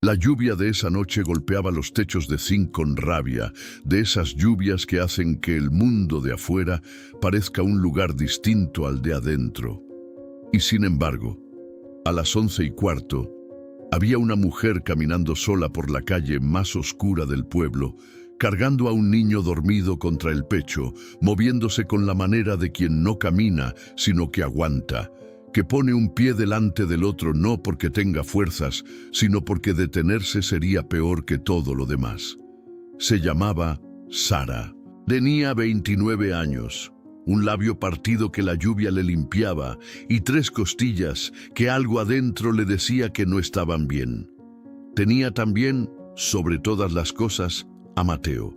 La lluvia de esa noche golpeaba los techos de zinc con rabia, de esas lluvias que hacen que el mundo de afuera parezca un lugar distinto al de adentro. Y sin embargo, a las 11:15, había una mujer caminando sola por la calle más oscura del pueblo, cargando a un niño dormido contra el pecho, moviéndose con la manera de quien no camina, sino que aguanta, que pone un pie delante del otro no porque tenga fuerzas, sino porque detenerse sería peor que todo lo demás. Se llamaba Sara. Tenía 29 años, un labio partido que la lluvia le limpiaba y 3 costillas que algo adentro le decía que no estaban bien. Tenía también, sobre todas las cosas, a Mateo.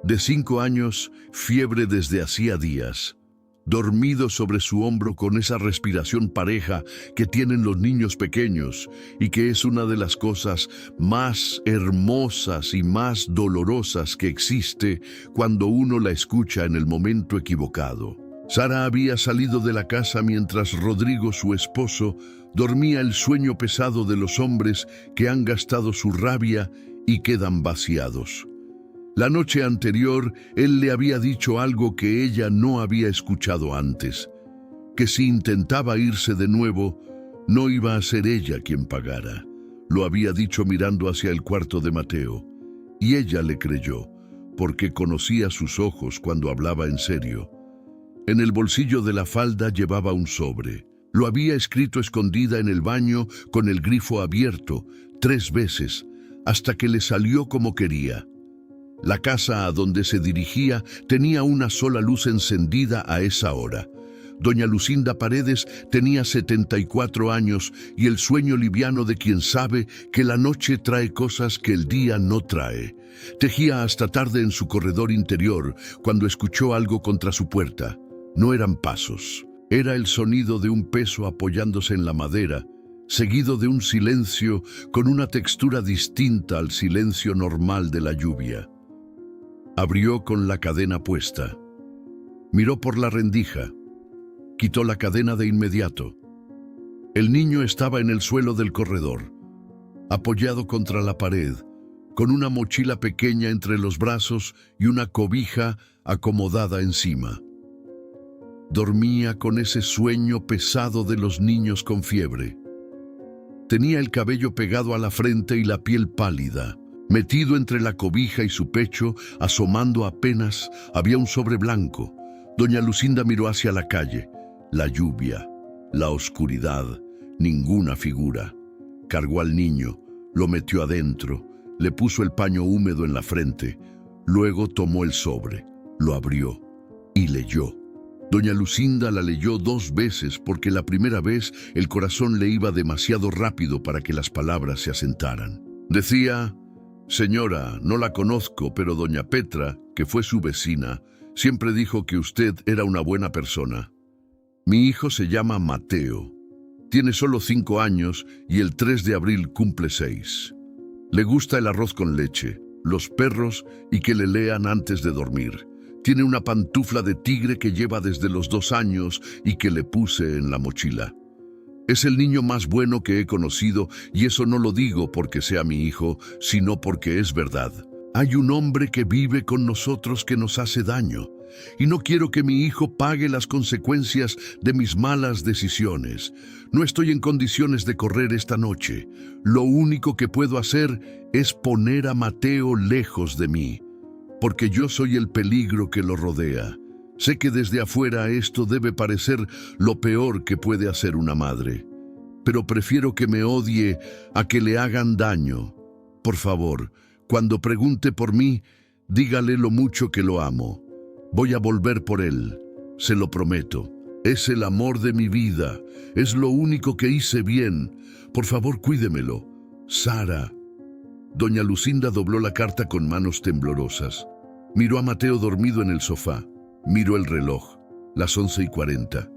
De 5 años, fiebre desde hacía días. Dormido sobre su hombro con esa respiración pareja que tienen los niños pequeños y que es una de las cosas más hermosas y más dolorosas que existe cuando uno la escucha en el momento equivocado. Sara había salido de la casa mientras Rodrigo, su esposo, dormía el sueño pesado de los hombres que han gastado su rabia y quedan vaciados. La noche anterior, él le había dicho algo que ella no había escuchado antes, que si intentaba irse de nuevo, no iba a ser ella quien pagara. Lo había dicho mirando hacia el cuarto de Mateo, y ella le creyó, porque conocía sus ojos cuando hablaba en serio. En el bolsillo de la falda llevaba un sobre. Lo había escrito escondida en el baño con el grifo abierto, 3 veces, hasta que le salió como quería. La casa a donde se dirigía tenía una sola luz encendida a esa hora. Doña Lucinda Paredes tenía 74 años y el sueño liviano de quien sabe que la noche trae cosas que el día no trae. Tejía hasta tarde en su corredor interior cuando escuchó algo contra su puerta. No eran pasos, era el sonido de un peso apoyándose en la madera, seguido de un silencio con una textura distinta al silencio normal de la lluvia. Abrió con la cadena puesta. Miró por la rendija. Quitó la cadena de inmediato. El niño estaba en el suelo del corredor, apoyado contra la pared, con una mochila pequeña entre los brazos y una cobija acomodada encima. Dormía con ese sueño pesado de los niños con fiebre. Tenía el cabello pegado a la frente y la piel pálida. Metido entre la cobija y su pecho, asomando apenas, había un sobre blanco. Doña Lucinda miró hacia la calle. La lluvia, la oscuridad, ninguna figura. Cargó al niño, lo metió adentro, le puso el paño húmedo en la frente. Luego tomó el sobre, lo abrió y leyó. Doña Lucinda la leyó 2 veces porque la primera vez el corazón le iba demasiado rápido para que las palabras se asentaran. Decía: «Señora, no la conozco, pero doña Petra, que fue su vecina, siempre dijo que usted era una buena persona. Mi hijo se llama Mateo. Tiene solo 5 años y el 3 de abril cumple 6. Le gusta el arroz con leche, los perros y que le lean antes de dormir. Tiene una pantufla de tigre que lleva desde los 2 años y que le puse en la mochila. Es el niño más bueno que he conocido y eso no lo digo porque sea mi hijo, sino porque es verdad. Hay un hombre que vive con nosotros que nos hace daño y no quiero que mi hijo pague las consecuencias de mis malas decisiones. No estoy en condiciones de correr esta noche. Lo único que puedo hacer es poner a Mateo lejos de mí, porque yo soy el peligro que lo rodea. Sé que desde afuera esto debe parecer lo peor que puede hacer una madre, pero prefiero que me odie a que le hagan daño. Por favor, cuando pregunte por mí, dígale lo mucho que lo amo. Voy a volver por él, se lo prometo. Es el amor de mi vida, es lo único que hice bien. Por favor, cuídemelo. Sara». Doña Lucinda dobló la carta con manos temblorosas. Miró a Mateo dormido en el sofá. Miró el reloj, las 11:40,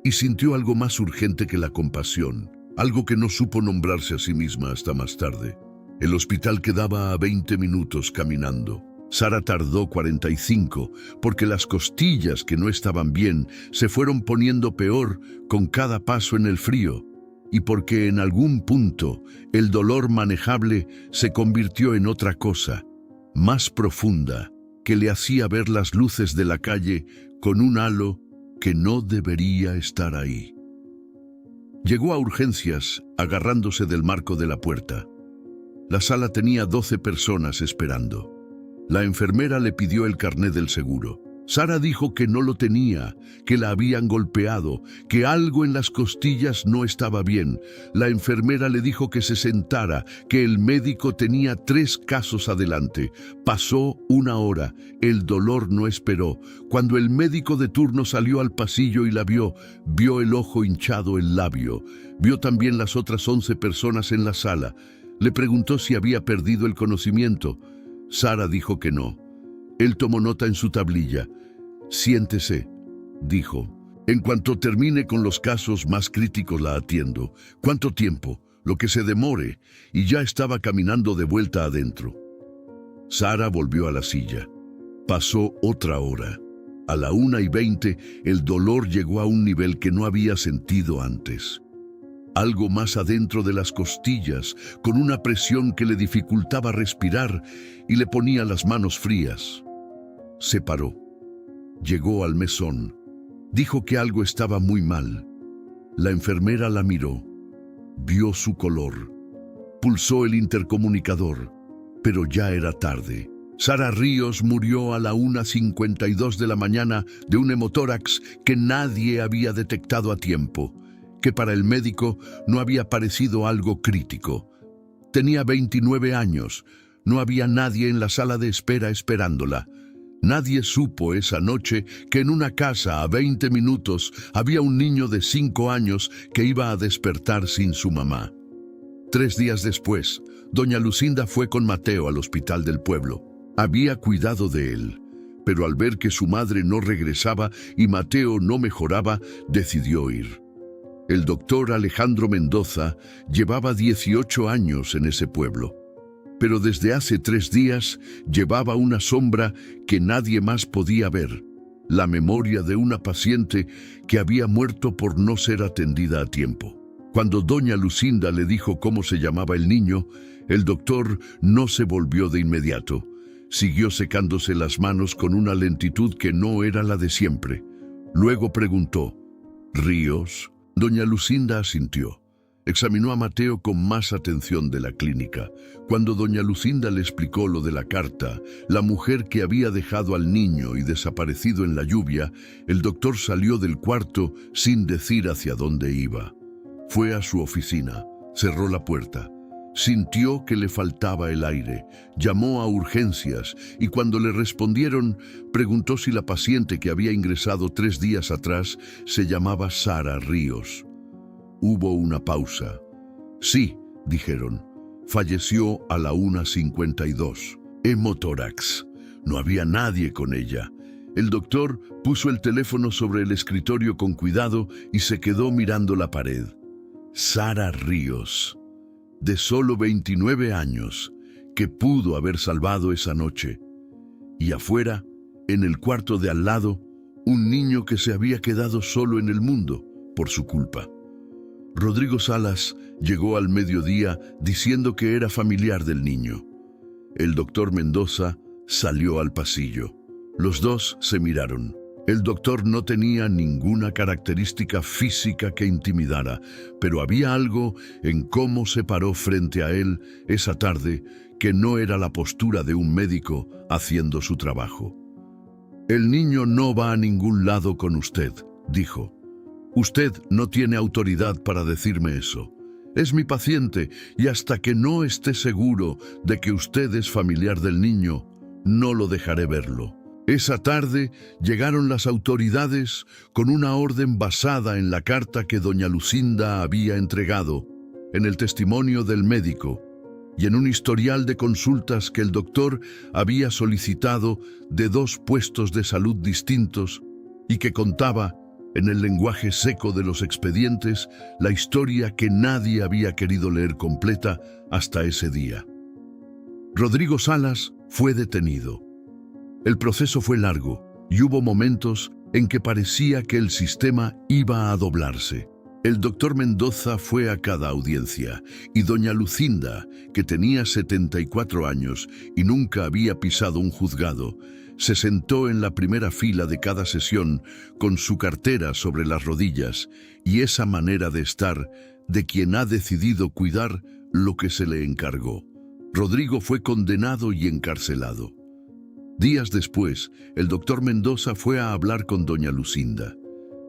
y sintió algo más urgente que la compasión, algo que no supo nombrarse a sí misma hasta más tarde. El hospital quedaba a 20 minutos caminando. Sara tardó 45, porque las costillas que no estaban bien se fueron poniendo peor con cada paso en el frío. y porque en algún punto el dolor manejable se convirtió en otra cosa, más profunda, que le hacía ver las luces de la calle con un halo que no debería estar ahí. Llegó a urgencias agarrándose del marco de la puerta. La sala tenía 12 personas esperando. La enfermera le pidió el carné del seguro. Sara dijo que no lo tenía, que la habían golpeado, que algo en las costillas no estaba bien. La enfermera le dijo que se sentara, que el médico tenía 3 casos adelante. Pasó 1 hora, el dolor no esperó. Cuando el médico de turno salió al pasillo y la vio el ojo hinchado, el labio. Vio también las otras 11 personas en la sala. Le preguntó si había perdido el conocimiento. Sara dijo que no. Él tomó nota en su tablilla. «Siéntese», dijo. «En cuanto termine con los casos más críticos la atiendo. ¿Cuánto tiempo? Lo que se demore». Y ya estaba caminando de vuelta adentro. Sara volvió a la silla. Pasó otra hora. A la 1:20 el dolor llegó a un nivel que no había sentido antes. Algo más adentro de las costillas, con una presión que le dificultaba respirar y le ponía las manos frías. Se paró. Llegó al mesón. Dijo que algo estaba muy mal. La enfermera la miró. Vio su color. Pulsó el intercomunicador. Pero ya era tarde. Sara Ríos murió a la 1:52 de la mañana de un hemotórax que nadie había detectado a tiempo, que para el médico no había parecido algo crítico. Tenía 29 años. No había nadie en la sala de espera esperándola. Nadie supo esa noche que en una casa a 20 minutos había un niño de 5 años que iba a despertar sin su mamá. 3 días después, doña Lucinda fue con Mateo al hospital del pueblo. Había cuidado de él, pero al ver que su madre no regresaba y Mateo no mejoraba, decidió ir. El doctor Alejandro Mendoza llevaba 18 años en ese pueblo. Pero desde hace 3 días llevaba una sombra que nadie más podía ver, la memoria de una paciente que había muerto por no ser atendida a tiempo. Cuando doña Lucinda le dijo cómo se llamaba el niño, el doctor no se volvió de inmediato. Siguió secándose las manos con una lentitud que no era la de siempre. Luego preguntó, «¿Ríos?». Doña Lucinda asintió. Examinó a Mateo con más atención de la clínica. Cuando doña Lucinda le explicó lo de la carta, la mujer que había dejado al niño y desaparecido en la lluvia, el doctor salió del cuarto sin decir hacia dónde iba. Fue a su oficina, cerró la puerta. Sintió que le faltaba el aire, llamó a urgencias y cuando le respondieron, preguntó si la paciente que había ingresado 3 días atrás se llamaba Sara Ríos. Hubo una pausa. «Sí», dijeron. «Falleció a la 1:52. Hemotórax». No había nadie con ella. El doctor puso el teléfono sobre el escritorio con cuidado y se quedó mirando la pared. Sara Ríos, de solo 29 años, que pudo haber salvado esa noche. Y afuera, en el cuarto de al lado, un niño que se había quedado solo en el mundo por su culpa. Rodrigo Salas llegó al mediodía diciendo que era familiar del niño. El doctor Mendoza salió al pasillo. Los dos se miraron. El doctor no tenía ninguna característica física que intimidara, pero había algo en cómo se paró frente a él esa tarde que no era la postura de un médico haciendo su trabajo. «El niño no va a ningún lado con usted», dijo. «Usted no tiene autoridad para decirme eso. Es mi paciente y hasta que no esté seguro de que usted es familiar del niño, no lo dejaré verlo». Esa tarde llegaron las autoridades con una orden basada en la carta que doña Lucinda había entregado, en el testimonio del médico y en un historial de consultas que el doctor había solicitado de 2 puestos de salud distintos y que contaba, en el lenguaje seco de los expedientes, la historia que nadie había querido leer completa hasta ese día. Rodrigo Salas fue detenido. El proceso fue largo y hubo momentos en que parecía que el sistema iba a doblarse. El doctor Mendoza fue a cada audiencia y doña Lucinda, que tenía 74 años y nunca había pisado un juzgado, se sentó en la primera fila de cada sesión con su cartera sobre las rodillas y esa manera de estar de quien ha decidido cuidar lo que se le encargó. Rodrigo fue condenado y encarcelado. Días después, el doctor Mendoza fue a hablar con doña Lucinda.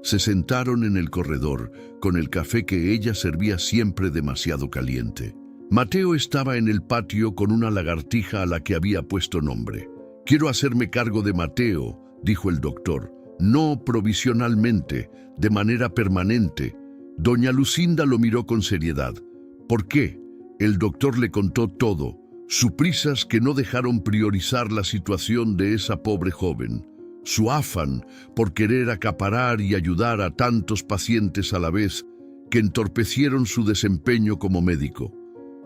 Se sentaron en el corredor, con el café que ella servía siempre demasiado caliente. Mateo estaba en el patio con una lagartija a la que había puesto nombre. «Quiero hacerme cargo de Mateo», dijo el doctor. «No provisionalmente, de manera permanente». Doña Lucinda lo miró con seriedad. «¿Por qué?». El doctor le contó todo, sus prisas que no dejaron priorizar la situación de esa pobre joven, su afán por querer acaparar y ayudar a tantos pacientes a la vez que entorpecieron su desempeño como médico,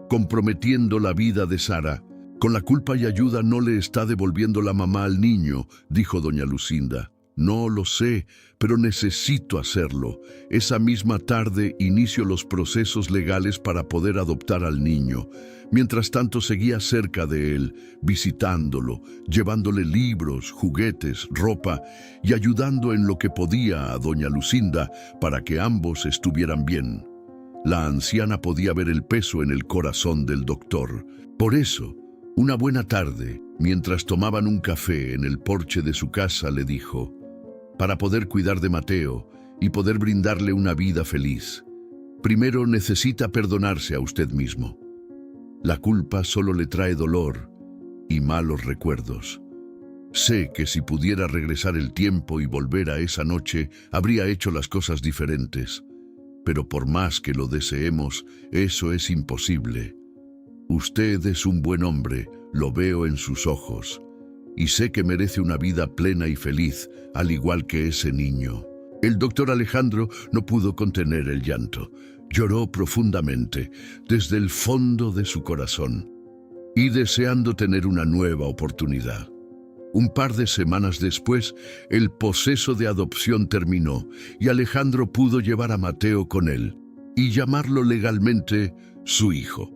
comprometiendo la vida de Sara. «Con la culpa y ayuda no le está devolviendo la mamá al niño», dijo doña Lucinda. «No lo sé, pero necesito hacerlo. Esa misma tarde inicio los procesos legales para poder adoptar al niño». Mientras tanto seguía cerca de él, visitándolo, llevándole libros, juguetes, ropa y ayudando en lo que podía a doña Lucinda para que ambos estuvieran bien. La anciana podía ver el peso en el corazón del doctor. Por eso, una buena tarde, mientras tomaban un café en el porche de su casa, le dijo: «Para poder cuidar de Mateo y poder brindarle una vida feliz, primero necesita perdonarse a usted mismo. La culpa solo le trae dolor y malos recuerdos. Sé que si pudiera regresar el tiempo y volver a esa noche, habría hecho las cosas diferentes. Pero por más que lo deseemos, eso es imposible. Usted es un buen hombre, lo veo en sus ojos, y sé que merece una vida plena y feliz, al igual que ese niño». El doctor Alejandro no pudo contener el llanto. Lloró profundamente, desde el fondo de su corazón, y deseando tener una nueva oportunidad. Un par de semanas después, el proceso de adopción terminó y Alejandro pudo llevar a Mateo con él y llamarlo legalmente su hijo.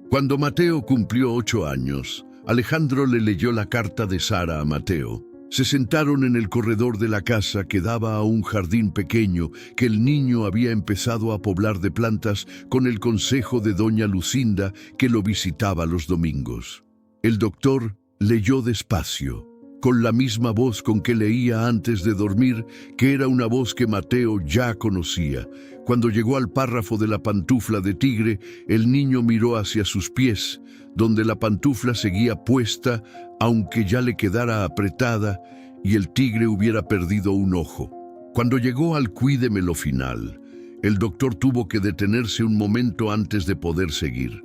Cuando Mateo cumplió 8 años, Alejandro le leyó la carta de Sara a Mateo. Se sentaron en el corredor de la casa que daba a un jardín pequeño que el niño había empezado a poblar de plantas con el consejo de doña Lucinda, que lo visitaba los domingos. El doctor leyó despacio, con la misma voz con que leía antes de dormir, que era una voz que Mateo ya conocía. Cuando llegó al párrafo de la pantufla de tigre, el niño miró hacia sus pies, donde la pantufla seguía puesta, aunque ya le quedara apretada y el tigre hubiera perdido un ojo. Cuando llegó al cuídemelo final, el doctor tuvo que detenerse un momento antes de poder seguir.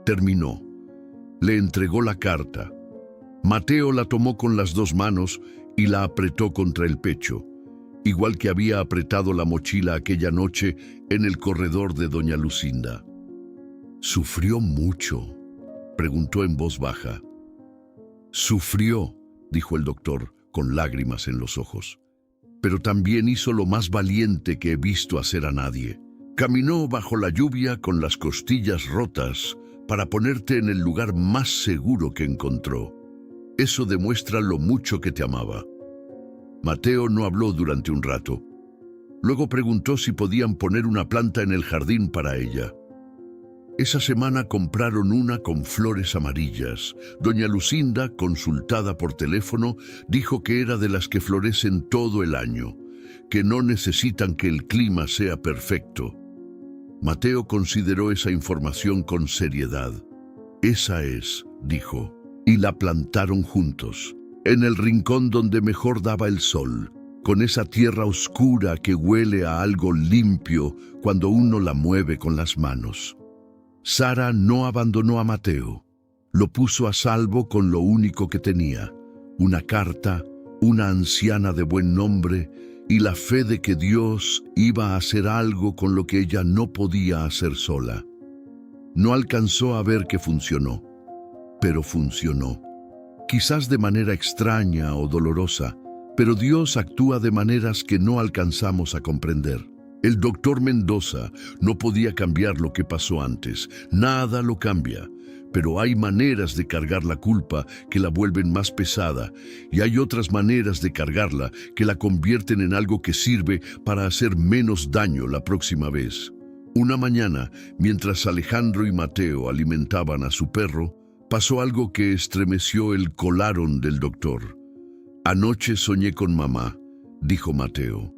Terminó. Le entregó la carta. Mateo la tomó con las 2 manos y la apretó contra el pecho, igual que había apretado la mochila aquella noche en el corredor de doña Lucinda. «¿Sufrió mucho?», preguntó en voz baja. «Sufrió», dijo el doctor, con lágrimas en los ojos. «Pero también hizo lo más valiente que he visto hacer a nadie. Caminó bajo la lluvia con las costillas rotas para ponerte en el lugar más seguro que encontró. Eso demuestra lo mucho que te amaba». Mateo no habló durante un rato. Luego preguntó si podían poner una planta en el jardín para ella. Esa semana compraron una con flores amarillas. Doña Lucinda, consultada por teléfono, dijo que era de las que florecen todo el año, que no necesitan que el clima sea perfecto. Mateo consideró esa información con seriedad. «Esa es», dijo, y la plantaron juntos, en el rincón donde mejor daba el sol, con esa tierra oscura que huele a algo limpio cuando uno la mueve con las manos. Sara no abandonó a Mateo. Lo puso a salvo con lo único que tenía: una carta, una anciana de buen nombre y la fe de que Dios iba a hacer algo con lo que ella no podía hacer sola. No alcanzó a ver que funcionó, pero funcionó. Quizás de manera extraña o dolorosa, pero Dios actúa de maneras que no alcanzamos a comprender. El doctor Mendoza no podía cambiar lo que pasó antes. Nada lo cambia. Pero hay maneras de cargar la culpa que la vuelven más pesada, y hay otras maneras de cargarla que la convierten en algo que sirve para hacer menos daño la próxima vez. Una mañana, mientras Alejandro y Mateo alimentaban a su perro, pasó algo que estremeció el collarón del doctor. «Anoche soñé con mamá», dijo Mateo.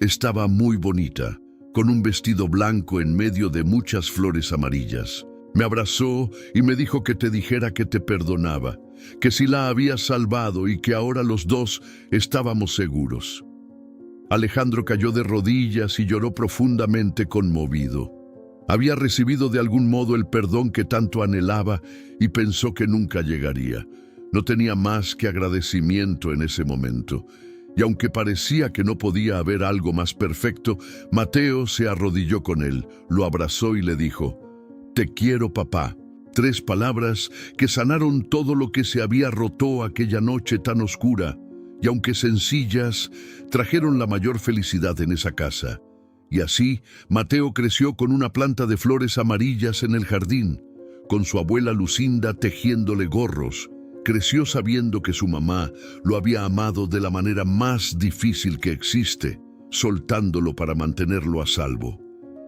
«Estaba muy bonita, con un vestido blanco en medio de muchas flores amarillas. Me abrazó y me dijo que te dijera que te perdonaba, que si la había salvado y que ahora los dos estábamos seguros». Alejandro cayó de rodillas y lloró profundamente conmovido. Había recibido de algún modo el perdón que tanto anhelaba y pensó que nunca llegaría. No tenía más que agradecimiento en ese momento. Y aunque parecía que no podía haber algo más perfecto, Mateo se arrodilló con él, lo abrazó y le dijo: «Te quiero, papá». 3 palabras que sanaron todo lo que se había roto aquella noche tan oscura, y aunque sencillas, trajeron la mayor felicidad en esa casa. Y así, Mateo creció con una planta de flores amarillas en el jardín, con su abuela Lucinda tejiéndole gorros. Creció sabiendo que su mamá lo había amado de la manera más difícil que existe, soltándolo para mantenerlo a salvo.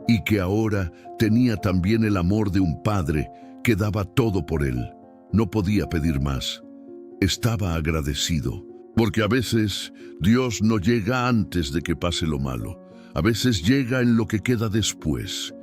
Y que ahora tenía también el amor de un padre que daba todo por él. No podía pedir más. Estaba agradecido, porque a veces Dios no llega antes de que pase lo malo. A veces llega en lo que queda después.